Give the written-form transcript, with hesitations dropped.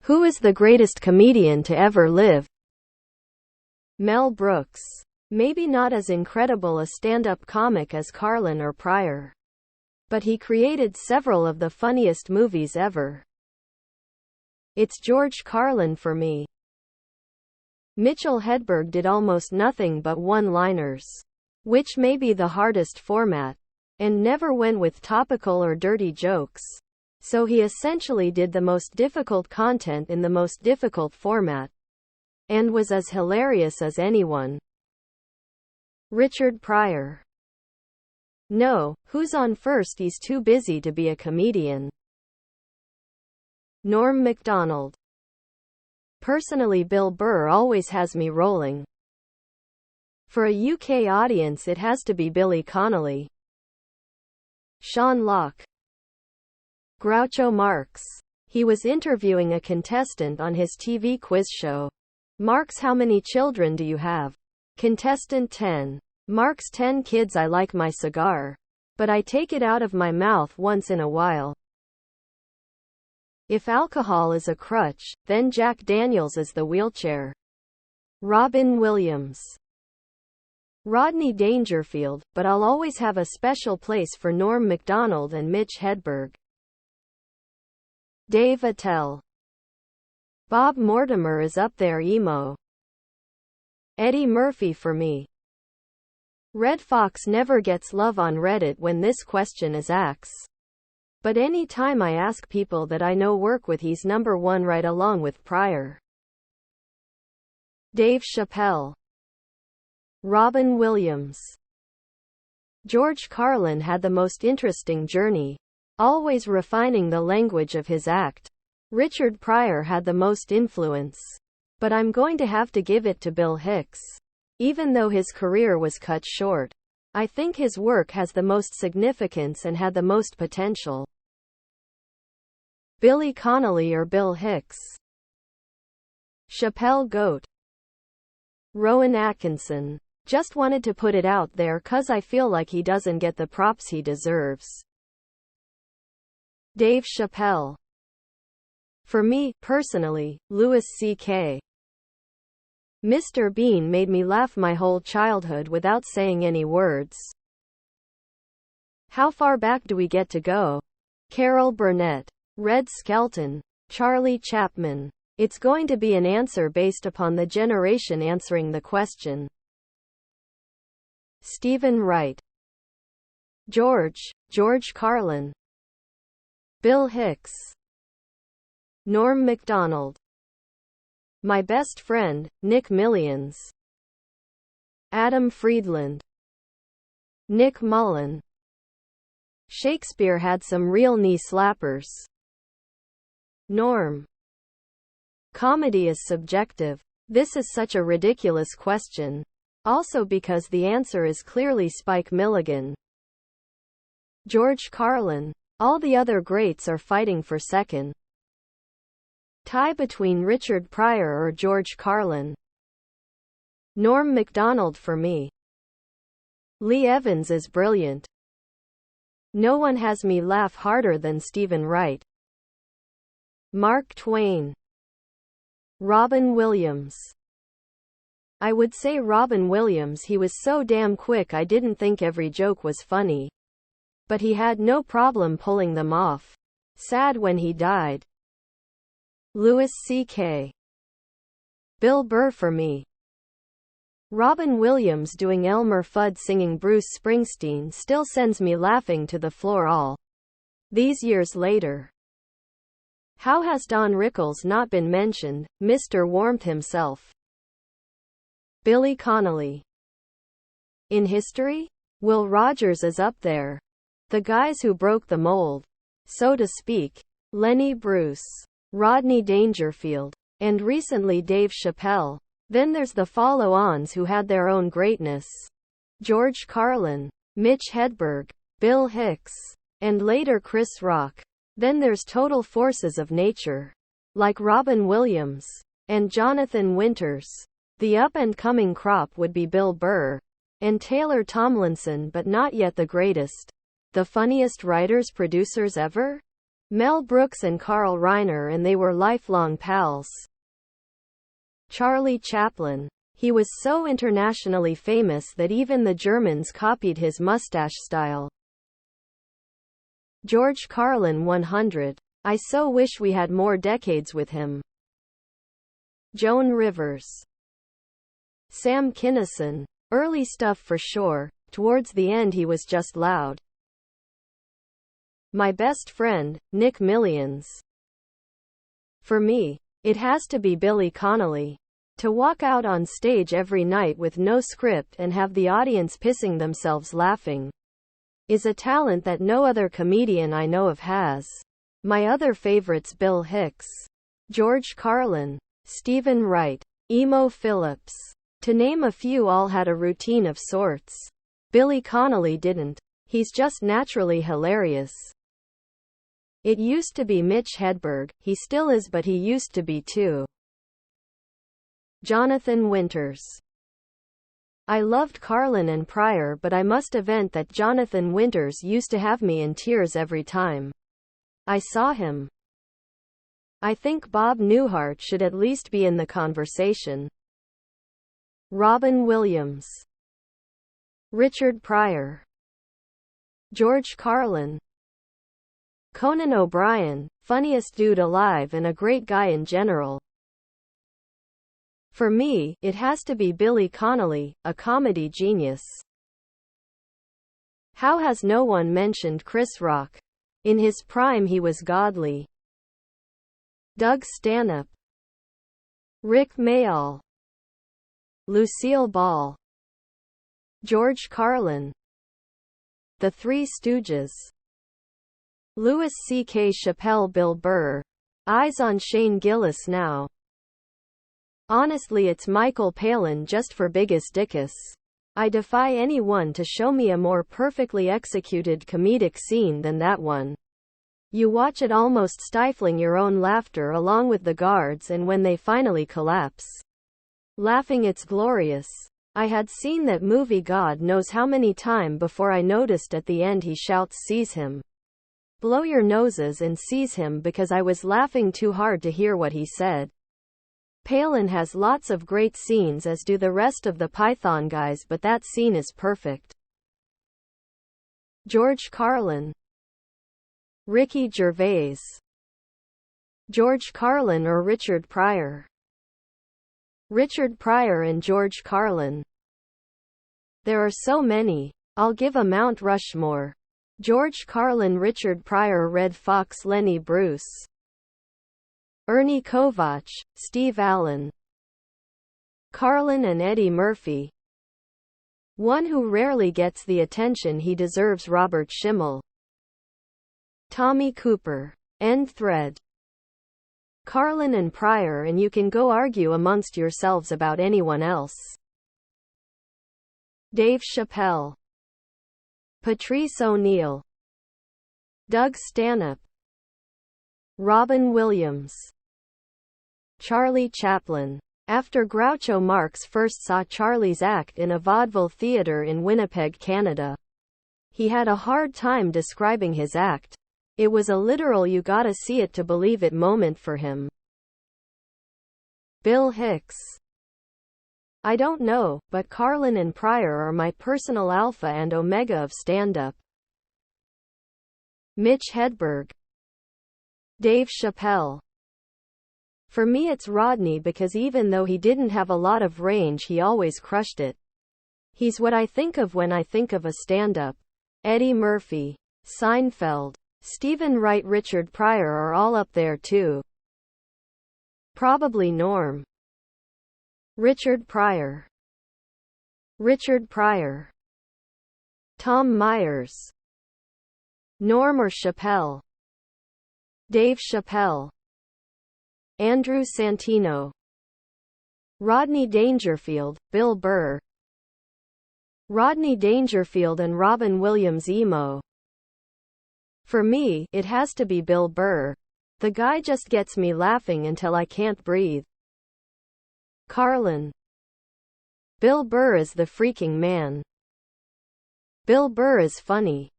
Who is the greatest comedian to ever live? Mel Brooks. Maybe not as incredible a stand-up comic as Carlin or Pryor, but he created several of the funniest movies ever. It's George Carlin for me. Mitchell Hedberg did almost nothing but one-liners, which may be the hardest format, and never went with topical or dirty jokes. So he essentially did the most difficult content in the most difficult format, and was as hilarious as anyone. Richard Pryor. No, who's on first? He's too busy to be a comedian. Norm Macdonald. Personally, Bill Burr always has me rolling. For a UK audience, it has to be Billy Connolly. Sean Locke. Groucho Marx. He was interviewing a contestant on his TV quiz show. Marx, how many children do you have? Contestant 10. Marx, 10 kids. I like my cigar, but I take it out of my mouth once in a while. If alcohol is a crutch, then Jack Daniels is the wheelchair. Robin Williams. Rodney Dangerfield, but I'll always have a special place for Norm Macdonald and Mitch Hedberg. Dave Attell. Bob Mortimer is up there. Emo. Eddie Murphy for me. Red Fox never gets love on Reddit when this question is asked, but any time I ask people that I know work with, he's number one right along with Pryor. Dave Chappelle. Robin Williams. George Carlin had the most interesting journey, always refining the language of his act. Richard Pryor had the most influence, but I'm going to have to give it to Bill Hicks. Even though his career was cut short, I think his work has the most significance and had the most potential. Billy Connolly or Bill Hicks? Chappelle GOAT. Rowan Atkinson. Just wanted to put it out there 'cause I feel like he doesn't get the props he deserves. Dave Chappelle. For me, personally, Louis C.K. Mr. Bean made me laugh my whole childhood without saying any words. How far back do we get to go? Carol Burnett. Red Skelton. Charlie Chaplin. It's going to be an answer based upon the generation answering the question. Stephen Wright. George Carlin. Bill Hicks. Norm Macdonald. My best friend, Nick Millions. Adam Friedland. Nick Mullen. Shakespeare had some real knee slappers. Norm. Comedy is subjective. This is such a ridiculous question. Also because the answer is clearly Spike Milligan. George Carlin. All the other greats are fighting for second. Tie between Richard Pryor or George Carlin. Norm Macdonald for me. Lee Evans is brilliant. No one has me laugh harder than Stephen Wright. Mark Twain. Robin Williams. I would say Robin Williams. He was so damn quick I didn't think every joke was funny. But he had no problem pulling them off. Sad when he died. Louis C.K. Bill Burr for me. Robin Williams doing Elmer Fudd singing Bruce Springsteen still sends me laughing to the floor all these years later. How has Don Rickles not been mentioned? Mr. Warmth himself. Billy Connolly. In history? Will Rogers is up there. The guys who broke the mold, so to speak. Lenny Bruce. Rodney Dangerfield. And recently Dave Chappelle. Then there's the follow-ons who had their own greatness. George Carlin. Mitch Hedberg. Bill Hicks. And later Chris Rock. Then there's total forces of nature, like Robin Williams and Jonathan Winters. The up-and-coming crop would be Bill Burr and Taylor Tomlinson, but not yet the greatest. The funniest writers-producers ever? Mel Brooks and Carl Reiner, and they were lifelong pals. Charlie Chaplin. He was so internationally famous that even the Germans copied his mustache style. George Carlin 100. I so wish we had more decades with him. Joan Rivers. Sam Kinison. Early stuff for sure. Towards the end he was just loud. My best friend, Nick Millions. For me, it has to be Billy Connolly. To walk out on stage every night with no script and have the audience pissing themselves laughing is a talent that no other comedian I know of has. My other favorites: Bill Hicks, George Carlin, Stephen Wright, Emo Phillips. To name a few, all had a routine of sorts. Billy Connolly didn't. He's just naturally hilarious. It used to be Mitch Hedberg, he still is, but he used to be too. Jonathan Winters. I loved Carlin and Pryor, but I must admit that Jonathan Winters used to have me in tears every time I saw him. I think Bob Newhart should at least be in the conversation. Robin Williams. Richard Pryor. George Carlin. Conan O'Brien, funniest dude alive and a great guy in general. For me, it has to be Billy Connolly, a comedy genius. How has no one mentioned Chris Rock? In his prime he was godly. Doug Stanhope. Rick Mayall. Lucille Ball. George Carlin. The Three Stooges. Louis C.K. Chappelle. Bill Burr. Eyes on Shane Gillis now. Honestly, it's Michael Palin just for biggest dickus. I defy anyone to show me a more perfectly executed comedic scene than that one. You watch it almost stifling your own laughter along with the guards, and when they finally collapse laughing, it's glorious. I had seen that movie God knows how many times before I noticed at the end he shouts, "Seize him. Blow your noses and seize him," because I was laughing too hard to hear what he said. Palin has lots of great scenes, as do the rest of the Python guys, but that scene is perfect. George Carlin. Ricky Gervais. George Carlin or Richard Pryor? Richard Pryor and George Carlin. There are so many. I'll give a Mount Rushmore. George Carlin, Richard Pryor, Red Fox, Lenny Bruce. Ernie Kovach, Steve Allen. Carlin and Eddie Murphy. One who rarely gets the attention he deserves, Robert Schimmel. Tommy Cooper. End thread. Carlin and Pryor, and you can go argue amongst yourselves about anyone else. Dave Chappelle. Patrice O'Neal. Doug Stanhope. Robin Williams. Charlie Chaplin. After Groucho Marx first saw Charlie's act in a vaudeville theater in Winnipeg, Canada, he had a hard time describing his act. It was a literal "you gotta see it to believe it" moment for him. Bill Hicks. I don't know, but Carlin and Pryor are my personal alpha and omega of stand-up. Mitch Hedberg. Dave Chappelle. For me it's Rodney, because even though he didn't have a lot of range, he always crushed it. He's what I think of when I think of a stand-up. Eddie Murphy. Seinfeld. Stephen Wright, Richard Pryor are all up there too. Probably Norm. Richard Pryor. Richard Pryor. Tom Myers. Norm or Chappelle? Dave Chappelle. Andrew Santino. Rodney Dangerfield, Bill Burr. Rodney Dangerfield and Robin Williams. Emo. For me, it has to be Bill Burr. The guy just gets me laughing until I can't breathe. Carlin. Bill Burr is the freaking man. Bill Burr is funny.